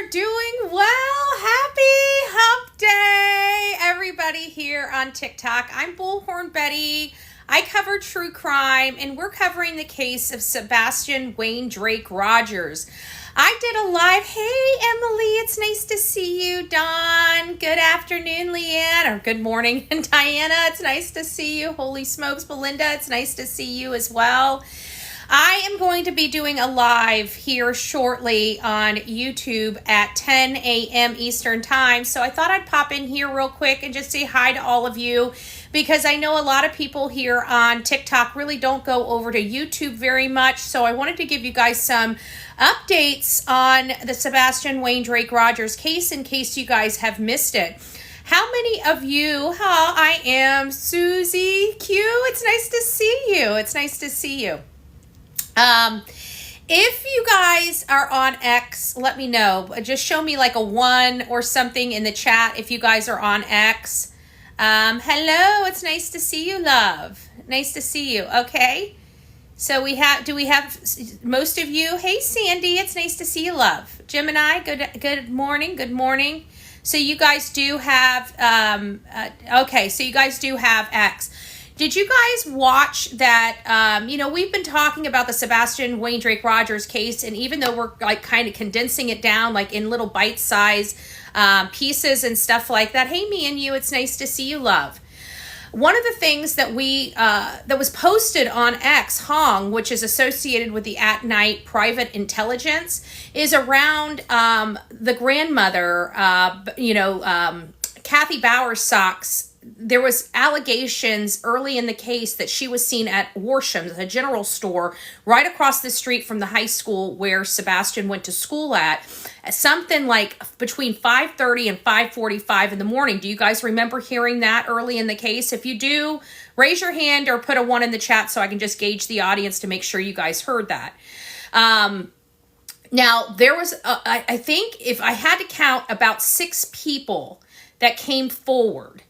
are doing well. Happy Hump Day, everybody here on TikTok. I'm Bullhorn Betty. I cover true crime, and we're covering the case of Sebastian Wayne Drake Rogers. I did a live, hey, Emily, it's nice to see you. Dawn, good afternoon, Leanne, or good morning, and Diana, it's nice to see you. Holy smokes, Belinda, it's nice to see you as well. I am going to be doing a live here shortly on YouTube at 10 a.m. Eastern Time. So I thought I'd pop in here real quick and just say hi to all of you, because I know a lot of people here on TikTok really don't go over to YouTube very much. So I wanted to give you guys some updates on the Sebastian Wayne Drake Rogers case in case you guys have missed it. How many of you, I am Susie Q. It's nice to see you. It's nice to see you. If you guys are on X, let me know. Just show me like a 1 or something in the chat if you guys are on X. Hello, it's nice to see you, love. Nice to see you. Okay. So do we have most of you? Hey, Sandy, it's nice to see you, love. Gemini, good morning. Good morning. So you guys do have, okay, so you guys do have X. Did you guys watch that? We've been talking about the Sebastian Wayne Drake Rogers case, and even though we're like kind of condensing it down like in little bite-sized pieces and stuff like that. Hey, me and you, it's nice to see you, love. One of the things that that was posted on X, Hong, which is associated with the At Night Private Intelligence, is around the grandmother, Kathy Bowersock's. There was allegations early in the case that she was seen at Warsham's, a general store right across the street from the high school where Sebastian went to school at something like between 5:30 and 5:45 in the morning. Do you guys remember hearing that early in the case? If you do, raise your hand or put a 1 in the chat so I can just gauge the audience to make sure you guys heard that. Now, there was, I think if I had to count, about 6 people that came forward.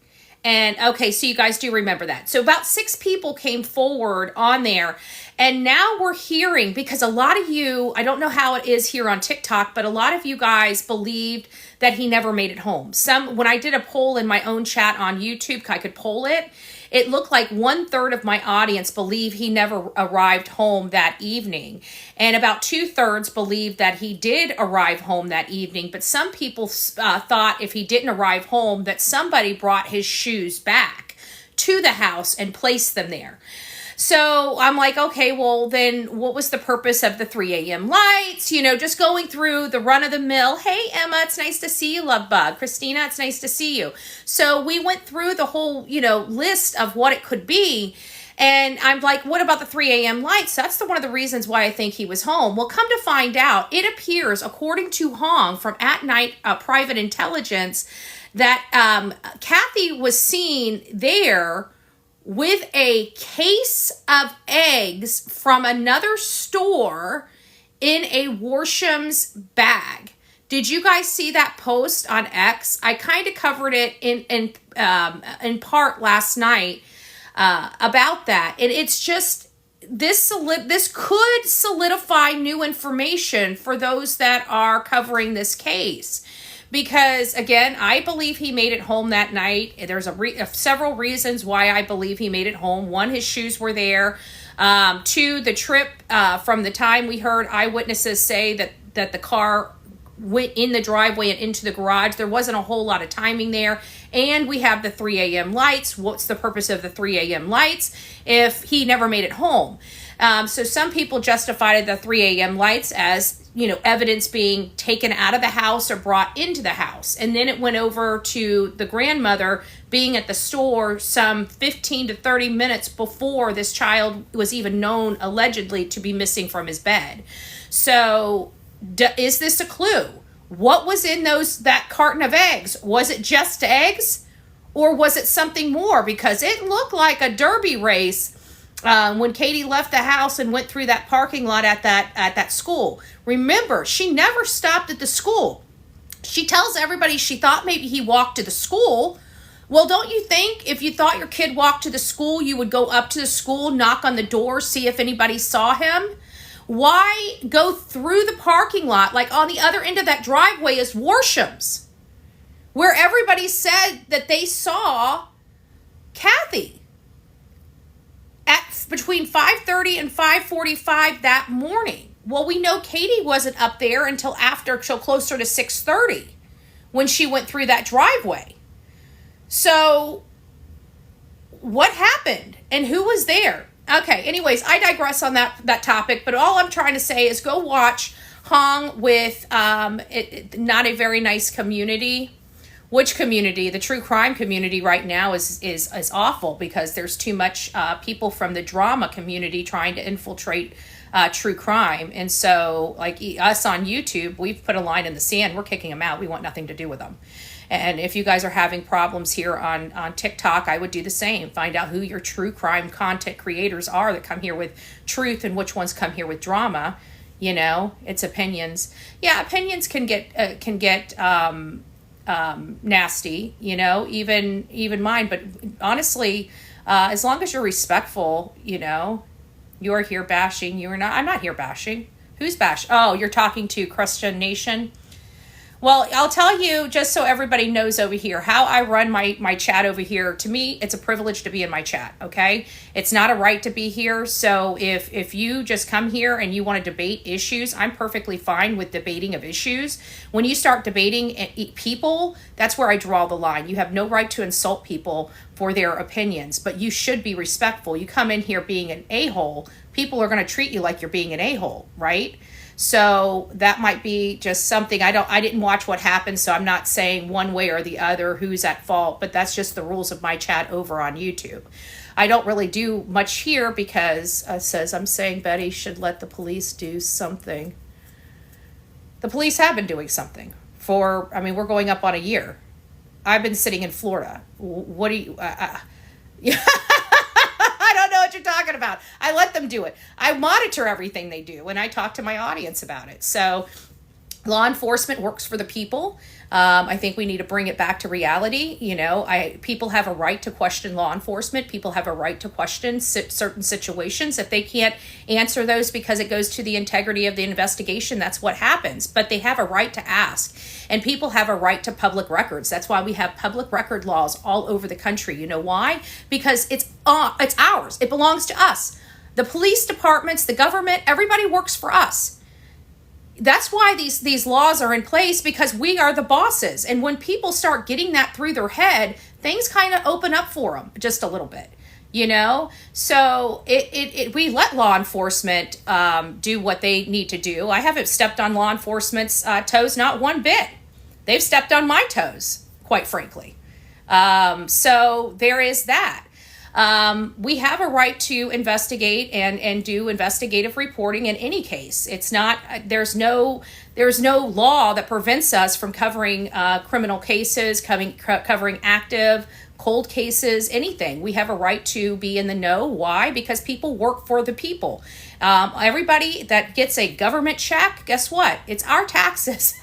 And okay, so you guys do remember that. So about 6 people came forward on there. And now we're hearing, because a lot of you, I don't know how it is here on TikTok, but a lot of you guys believed that he never made it home. When I did a poll in my own chat on YouTube, I could poll it. It looked like 1/3 of my audience believe he never arrived home that evening. And about 2/3 believed that he did arrive home that evening. But some people thought if he didn't arrive home, that somebody brought his shoes back to the house and placed them there. So I'm like, okay, well, then what was the purpose of the 3 a.m. lights? Just going through the run of the mill. Hey, Emma, it's nice to see you, love bug. Christina, it's nice to see you. So we went through the whole, list of what it could be. And I'm like, what about the 3 a.m. lights? That's one of the reasons why I think he was home. Well, come to find out, it appears, according to Hong from At Night Private Intelligence, that Kathy was seen there with a case of eggs from another store in a Warsham's bag. Did you guys see that post on X? I kind of covered it in part last night about that. And it's just, this could solidify new information for those that are covering this case. Because, again, I believe he made it home that night. There's several reasons why I believe he made it home. 1, his shoes were there. 2, the trip from the time we heard eyewitnesses say that the car went in the driveway and into the garage. There wasn't a whole lot of timing there. And we have the 3 a.m. lights. What's the purpose of the 3 a.m. lights if he never made it home? So some people justified the 3 a.m. lights as, evidence being taken out of the house or brought into the house. And then it went over to the grandmother being at the store some 15 to 30 minutes before this child was even known allegedly to be missing from his bed. So is this a clue? What was in that carton of eggs? Was it just eggs, or was it something more? Because it looked like a derby race when Katie left the house and went through that parking lot at that school. Remember, she never stopped at the school. She tells everybody she thought maybe he walked to the school. Well, don't you think if you thought your kid walked to the school, you would go up to the school, knock on the door, see if anybody saw him? Why go through the parking lot? Like on the other end of that driveway is Warsham's, where everybody said that they saw Kathy at between 5:30 and 5:45 that morning. Well, we know Katie wasn't up there until closer to 6:30 when she went through that driveway. So what happened and who was there? Okay, anyways, I digress on that topic, but all I'm trying to say is go watch Hong with not a very nice community. Which community? The true crime community right now is awful because there's too much people from the drama community trying to infiltrate true crime. And so like us on YouTube, we've put a line in the sand. We're kicking them out. We want nothing to do with them. And if you guys are having problems here on TikTok, I would do the same. Find out who your true crime content creators are that come here with truth and which ones come here with drama. You know, it's opinions. Yeah, opinions can get nasty, you know, even mine. But honestly, as long as you're respectful, you know, you're here bashing. You're not. I'm not here bashing. Who's bashing? Oh, you're talking to Christian Nation. Well, I'll tell you, just so everybody knows over here, how I run my chat over here. To me, it's a privilege to be in my chat, okay? It's not a right to be here. So if you just come here and you want to debate issues, I'm perfectly fine with debating of issues. When you start debating people, that's where I draw the line. You have no right to insult people for their opinions, but you should be respectful. You come in here being an a-hole, people are going to treat you like you're being an a-hole, right? So that might be just something. I didn't watch what happened, so I'm not saying one way or the other who's at fault, but that's just the rules of my chat over on YouTube. I don't really do much here because says I'm saying Betty should let the police do something. The police have been doing something we're going up on a year. I've been sitting in Florida. What do you, I don't know what you're talking about. I let them do it. I monitor everything they do, and I talk to my audience about it. So law enforcement works for the people. I think we need to bring it back to reality. You know, people have a right to question law enforcement. People have a right to question certain situations. If they can't answer those because it goes to the integrity of the investigation, that's what happens. But they have a right to ask. And people have a right to public records. That's why we have public record laws all over the country. You know why? Because it's ours. It belongs to us. The police departments, the government, everybody works for us. That's why these laws are in place, because we are the bosses. And when people start getting that through their head, things kind of open up for them just a little bit, you know? So we let law enforcement do what they need to do. I haven't stepped on law enforcement's toes, not one bit. They've stepped on my toes, quite frankly. So there is that. We have a right to investigate and do investigative reporting in any case. It's not, there's no law that prevents us from covering criminal cases, covering active, cold cases, anything. We have a right to be in the know. Why? Because people work for the people. Everybody that gets a government check, guess what? It's our taxes.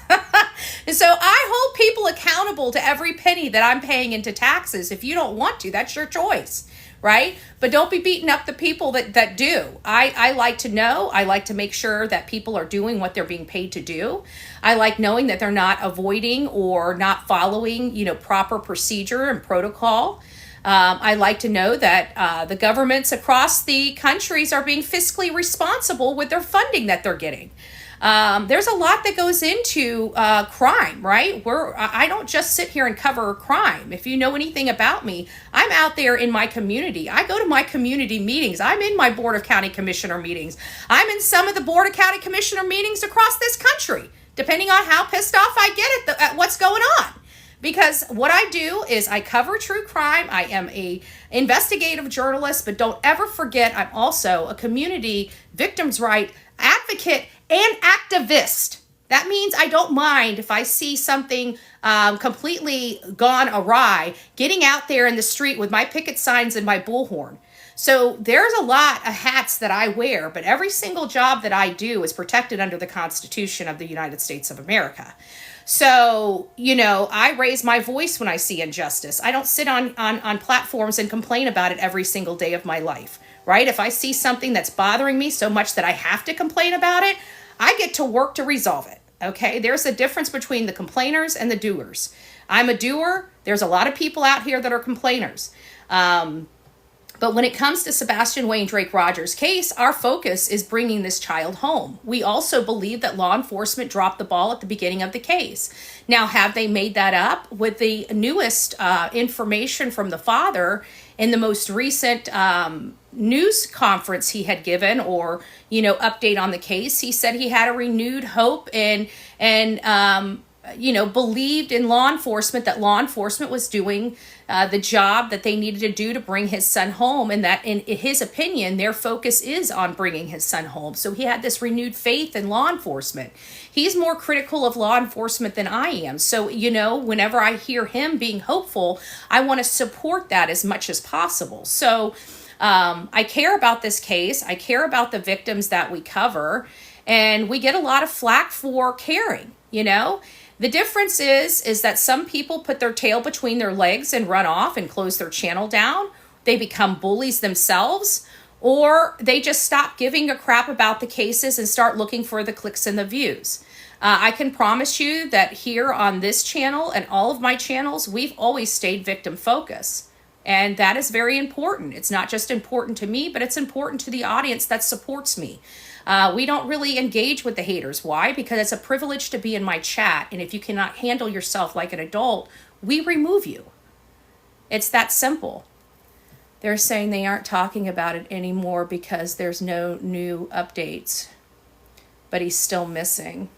And so I hold people accountable to every penny that I'm paying into taxes. If you don't want to, that's your choice. Right? But don't be beating up the people that do. I like to know. I like to make sure that people are doing what they're being paid to do. I like knowing that they're not avoiding or not following, proper procedure and protocol. I like to know that the governments across the countries are being fiscally responsible with their funding that they're getting. There's a lot that goes into crime, right? I don't just sit here and cover crime. If you know anything about me, I'm out there in my community. I go to my community meetings. I'm in my Board of County Commissioner meetings. I'm in some of the Board of County Commissioner meetings across this country, depending on how pissed off I get at what's going on. Because what I do is I cover true crime. I am a investigative journalist, but don't ever forget I'm also a community victims' right advocate and activist. That means I don't mind if I see something completely gone awry, getting out there in the street with my picket signs and my bullhorn. So there's a lot of hats that I wear, but every single job that I do is protected under the Constitution of the United States of America. So, I raise my voice when I see injustice. I don't sit on platforms and complain about it every single day of my life, right? If I see something that's bothering me so much that I have to complain about it, I get to work to resolve it. Okay, there's a difference between the complainers and the doers. I'm a doer. There's a lot of people out here that are complainers. But when it comes to Sebastian Wayne Drake Rogers' case, our focus is bringing this child home. We also believe that law enforcement dropped the ball at the beginning of the case. Now, have they made that up? With the newest information from the father in the most recent news conference he had given, or update on the case, he said he had a renewed hope and believed in law enforcement, that law enforcement was doing the job that they needed to do to bring his son home, and that in his opinion, their focus is on bringing his son home. So he had this renewed faith in law enforcement. He's more critical of law enforcement than I am. So, whenever I hear him being hopeful, I want to support that as much as possible. So I care about this case. I care about the victims that we cover, and we get a lot of flack for caring, The difference is that some people put their tail between their legs and run off and close their channel down. They become bullies themselves, or they just stop giving a crap about the cases and start looking for the clicks and the views. I can promise you that here on this channel and all of my channels, we've always stayed victim focused. And that is very important. It's not just important to me, but it's important to the audience that supports me. We don't really engage with the haters. Why? Because it's a privilege to be in my chat. And if you cannot handle yourself like an adult, we remove you. It's that simple. They're saying they aren't talking about it anymore because there's no new updates. But he's still missing.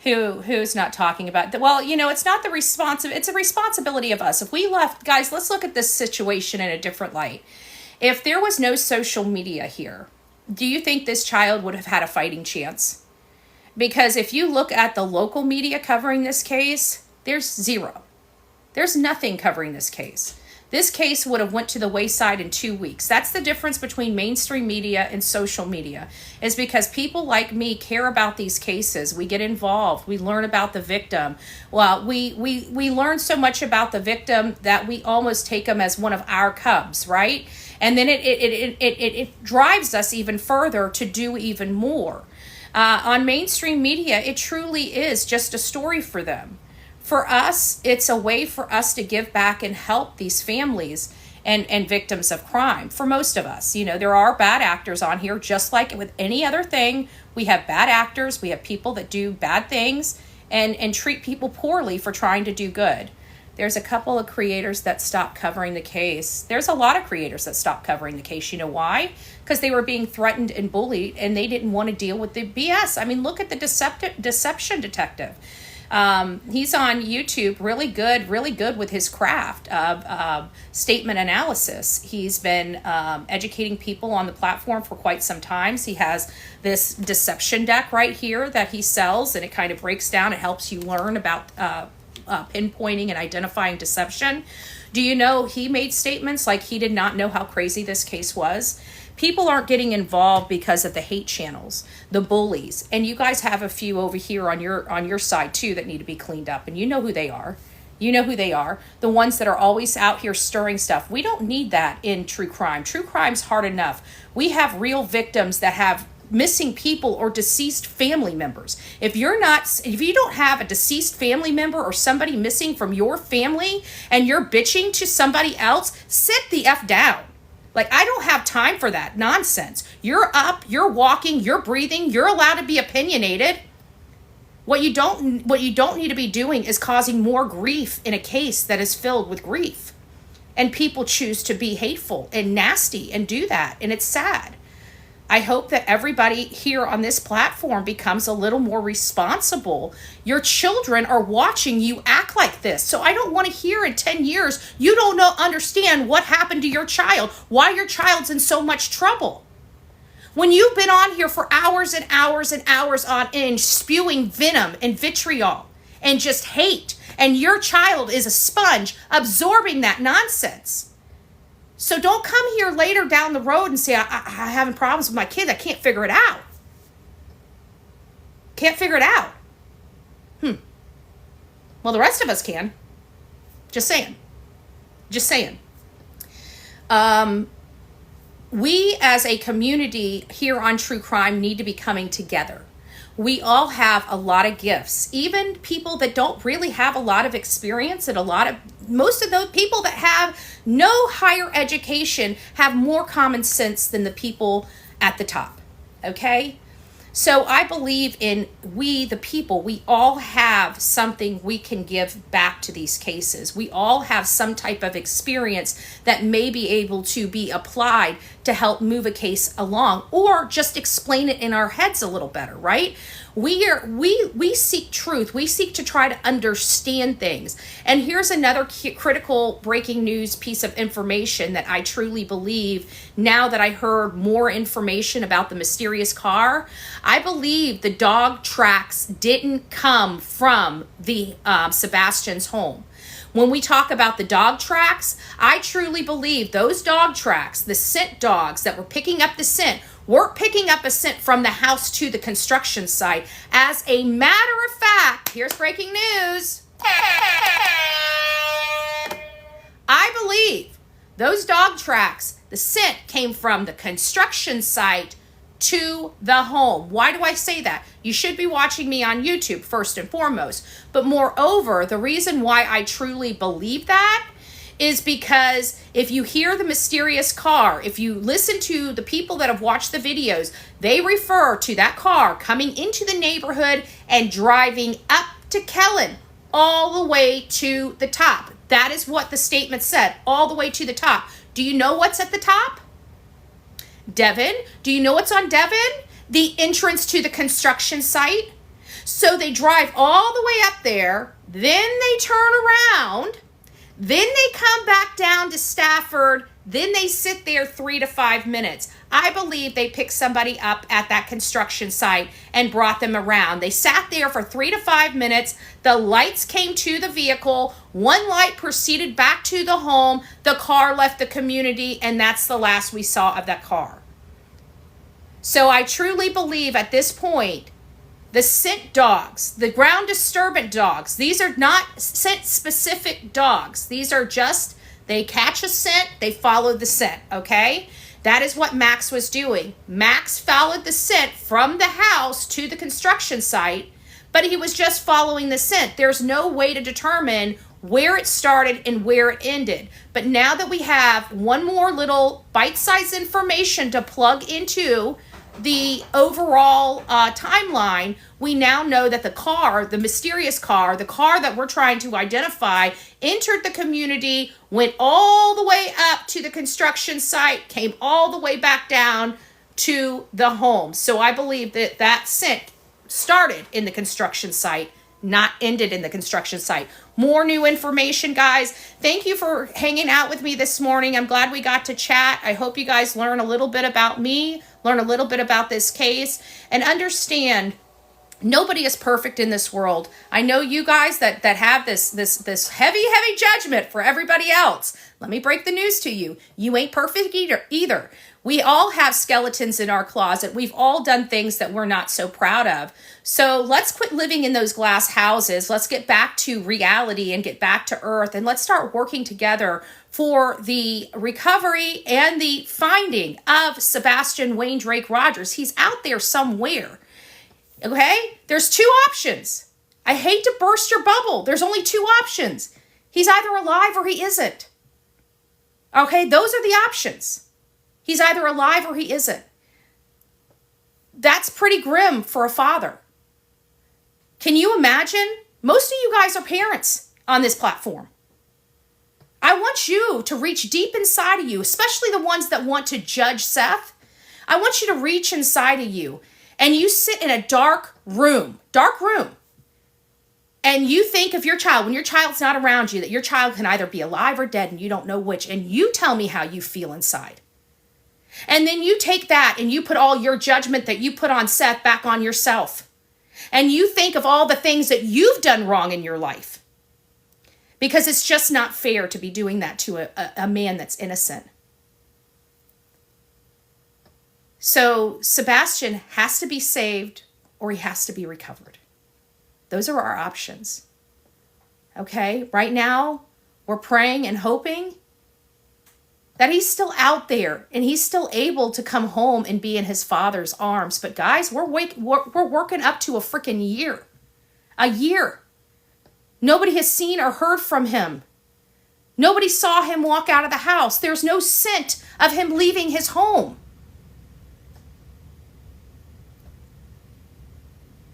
Who's not talking about that? Well, it's not it's a responsibility of us. If we left, guys, let's look at this situation in a different light. If there was no social media here, do you think this child would have had a fighting chance? Because if you look at the local media covering this case, there's zero. There's nothing covering this case. This case would have went to the wayside in 2 weeks. That's the difference between mainstream media and social media, is because people like me care about these cases. We get involved. We learn about the victim. Well, we learn so much about the victim that we almost take them as one of our cubs, right? And then it drives us even further to do even more. On mainstream media, it truly is just a story for them. For us, it's a way for us to give back and help these families and victims of crime. For most of us, there are bad actors on here, just like with any other thing. We have bad actors. We have people that do bad things and treat people poorly for trying to do good. There's a couple of creators that stopped covering the case. There's a lot of creators that stopped covering the case. You know why? Because they were being threatened and bullied, and they didn't want to deal with the BS. I mean, look at the deception detective. He's on YouTube, really good with his craft of statement analysis. He's been educating people on the platform for quite some time. He has this deception deck right here that he sells, and it kind of breaks down and helps you learn about pinpointing and identifying deception. Do you know he made statements like he did not know how crazy this case was? People aren't getting involved because of the hate channels, the bullies, and you guys have a few over here on your side too that need to be cleaned up, and you know who they are. You know who they are. The ones that are always out here stirring stuff. We don't need that in true crime. True crime's hard enough. We have real victims that have missing people or deceased family members. If you don't have a deceased family member or somebody missing from your family and you're bitching to somebody else, sit the F down. Like, I don't have time for that nonsense. You're up, you're walking, you're breathing, you're allowed to be opinionated. What you don't need to be doing is causing more grief in a case that is filled with grief. And people choose to be hateful and nasty and do that, and it's sad. I hope that everybody here on this platform becomes a little more responsible. Your children are watching you act like this. So I don't want to hear in 10 years, you don't understand what happened to your child, why your child's in so much trouble. When you've been on here for hours and hours and hours on end spewing venom and vitriol and just hate, and your child is a sponge absorbing that nonsense. So don't come here later down the road and say, I'm having problems with my kids. I can't figure it out. Can't figure it out. Well, the rest of us can. Just saying. we as a community here on True Crime need to be coming together. We all have a lot of gifts, even people that don't really have a lot of experience, and most of those people that have no higher education have more common sense than the people at the top. Okay? So I believe in we, the people, we all have something we can give back to these cases. We all have some type of experience that may be able to be applied to help move a case along, or just explain it in our heads a little better, right? We seek truth. We seek to try to understand things. And here's another critical breaking news piece of information that I truly believe, now that I heard more information about the mysterious car, I believe the dog tracks didn't come from the Sebastian's home. When we talk about the dog tracks, I truly believe those dog tracks, the scent dogs that were picking up the scent, weren't picking up a scent from the house to the construction site. As a matter of fact, here's breaking news. I believe those dog tracks, the scent came from the construction site to the home. Why do I say that? You should be watching me on YouTube first and foremost. But moreover, the reason why I truly believe that is because if you hear the mysterious car, if you listen to the people that have watched the videos, they refer to that car coming into the neighborhood and driving up to Kellen, all the way to the top. That is what the statement said, all the way to the top. Do you know what's at the top? Devon. Do you know what's on Devon? The entrance to the construction site. So they drive all the way up there, then they turn around, then they come back down to Stafford, then they sit there 3 to 5 minutes. I believe they picked somebody up at that construction site and brought them around. They sat there for 3 to 5 minutes. The lights came to the vehicle. One light proceeded back to the home. The car left the community, and that's the last we saw of that car. So I truly believe at this point, the scent dogs, the ground disturbance dogs, these are not scent specific dogs. These are just, they catch a scent, they follow the scent, okay? That is what Max was doing. Max followed the scent from the house to the construction site, but he was just following the scent. There's no way to determine where it started and where it ended. But now that we have one more little bite-sized information to plug into the overall timeline, we now know that the car, the mysterious car, the car that we're trying to identify, entered the community, went all the way up to the construction site, came all the way back down to the home. So I believe that that scent started in the construction site, not ended in the construction site. More new information, guys. Thank you for hanging out with me this morning. I'm glad we got to chat. I hope you guys learn a little bit about me, learn a little bit about this case, and understand nobody is perfect in this world. I know you guys that have this heavy judgment for everybody else. Let me break the news to you. You ain't perfect either. We all have skeletons in our closet. We've all done things that we're not so proud of. So let's quit living in those glass houses. Let's get back to reality and get back to earth. And let's start working together for the recovery and the finding of Sebastian Wayne Drake Rogers. He's out there somewhere. Okay? There's two options. I hate to burst your bubble. There's only two options. He's either alive or he isn't. Okay? Those are the options. He's either alive or he isn't. That's pretty grim for a father. Can you imagine? Most of you guys are parents on this platform. I want you to reach deep inside of you, especially the ones that want to judge Seth. I want you to reach inside of you and you sit in a dark room, and you think of your child, when your child's not around you, that your child can either be alive or dead and you don't know which, and you tell me how you feel inside. And then you take that and you put all your judgment that you put on Seth back on yourself. And you think of all the things that you've done wrong in your life. Because it's just not fair to be doing that to a man that's innocent. So Sebastian has to be saved or he has to be recovered. Those are our options. Okay? Right now, we're praying and hoping that he's still out there and he's still able to come home and be in his father's arms. But guys, we're working up to a freaking year. A year. Nobody has seen or heard from him. Nobody saw him walk out of the house. There's no scent of him leaving his home.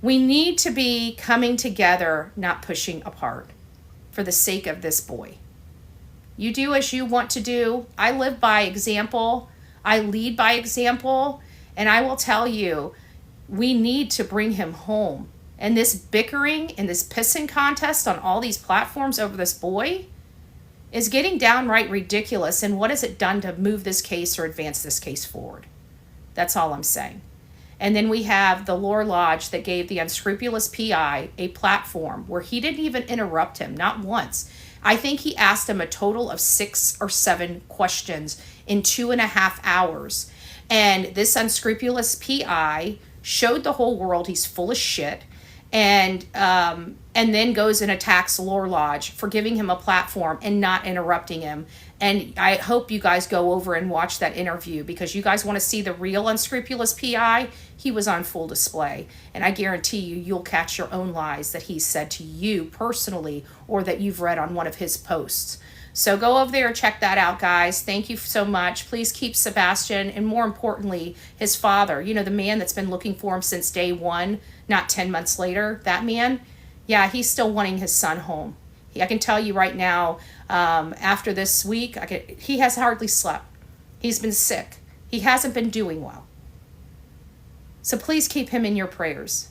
We need to be coming together, not pushing apart, for the sake of this boy. You do as you want to do. I live by example. I lead by example. And I will tell you, we need to bring him home. And this bickering and this pissing contest on all these platforms over this boy is getting downright ridiculous. And what has it done to move this case or advance this case forward? That's all I'm saying. And then we have the Lore Lodge that gave the unscrupulous PI a platform where he didn't even interrupt him, not once. I think he asked him a total of 6 or 7 questions in 2.5 hours. And this unscrupulous PI showed the whole world he's full of shit, and then goes and attacks Lore Lodge for giving him a platform and not interrupting him. And I hope you guys go over and watch that interview, because you guys want to see the real unscrupulous PI. He was on full display. And I guarantee you, you'll catch your own lies that he said to you personally, or that you've read on one of his posts. So go over there and check that out, guys. Thank you so much. Please keep Sebastian, and more importantly, his father, you know, the man that's been looking for him since day one, not 10 months later, that man, yeah, he's still wanting his son home. I can tell you right now, after this week, he has hardly slept. He's been sick. He hasn't been doing well. So please keep him in your prayers.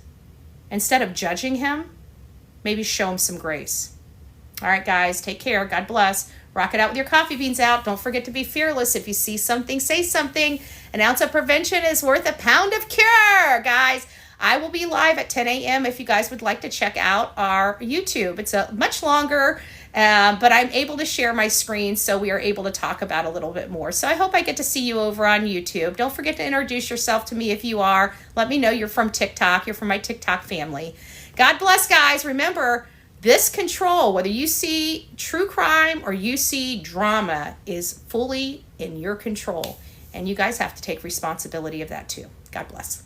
Instead of judging him, maybe show him some grace. All right, guys, take care. God bless. Rock it out with your coffee beans out. Don't forget to be fearless. If you see something, say something. An ounce of prevention is worth a pound of cure, guys. I will be live at 10 a.m. if you guys would like to check out our YouTube. It's a much longer, but I'm able to share my screen, so we are able to talk about a little bit more. So I hope I get to see you over on YouTube. Don't forget to introduce yourself to me if you are. Let me know you're from TikTok. You're from my TikTok family. God bless, guys. Remember, this control, whether you see true crime or you see drama, is fully in your control. And you guys have to take responsibility of that too. God bless.